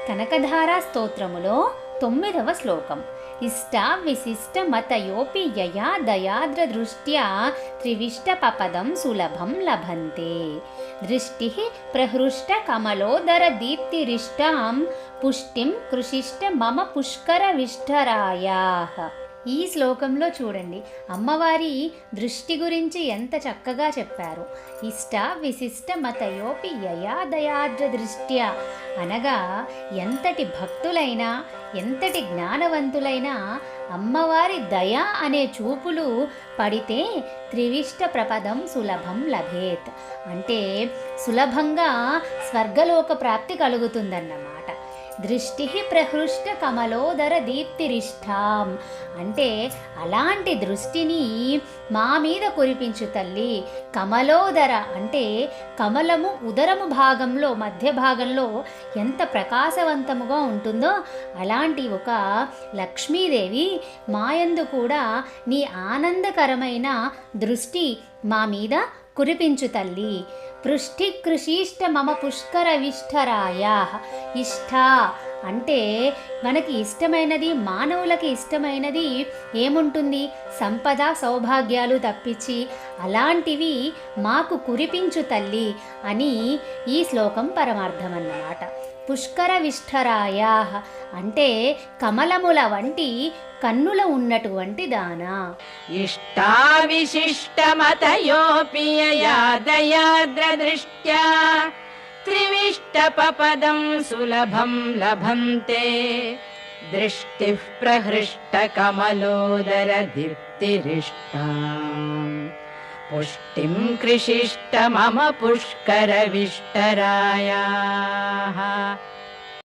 కనకధారా స్తోత్రములో 9వ శ్లోకం. ఇష్ట విశిష్ట మతయోపి యయా దయాద్ర దృష్ట్యా త్రివిష్టపపదం సులభం లభంతే. దృష్టి ప్రహృష్ట కమలోదర దీప్తిరిష్టాం పుష్టిం కృషిష్ట మమ పుష్కర విష్టరాయాః. ఈ శ్లోకంలో చూడండి, అమ్మవారి దృష్టి గురించి ఎంత చక్కగా చెప్పారు. ఇష్ట విశిష్ట మతయోపి యయా దయాద్ర దృష్ట్యా అనగా ఎంతటి భక్తులైనా ఎంతటి జ్ఞానవంతులైనా అమ్మవారి దయ అనే చూపులు పడితే త్రివిష్ట ప్రపదం సులభం లభేత్ అంటే సులభంగా స్వర్గలోక ప్రాప్తి కలుగుతుందన్నమాట. దృష్టి ప్రహృష్ట కమలోదర దీప్తిరిష్టాం అంటే అలాంటి దృష్టిని మా మీద కురిపించు తల్లి. కమలోదర అంటే కమలము ఉదరము భాగంలో మధ్య భాగంలో ఎంత ప్రకాశవంతముగా ఉంటుందో అలాంటి ఒక లక్ష్మీదేవి మాయందు కూడా నీ ఆనందకరమైన దృష్టి మా మీద కురిపించు తల్లి. పృష్టి కృషిష్ట మమ పుష్కర విష్టరాయా. ఇష్ట అంటే మనకి ఇష్టమైనది, మానవులకి ఇష్టమైనది ఏముంటుంది? సంపద సౌభాగ్యాలు తప్పించి అలాంటివి మాకు కురిపించు తల్లి అని ఈ శ్లోకం పరమార్థం అన్నమాట. పుష్కర విష్టరాయా అంటే కమలముల వంటి కన్నుల ఉన్నటువంటి దానా. ఇష్టా విశిష్ట మతయోపి యయా దయాద్ర దృష్ట్యా త్రివిష్టపపదం సులభం లభంతే. దృష్టి ప్రహృష్ట కమలోదర దీప్తిరిష్టాం పుష్టిం కృషిష్ట మమ పుష్కర విష్టరాయాః.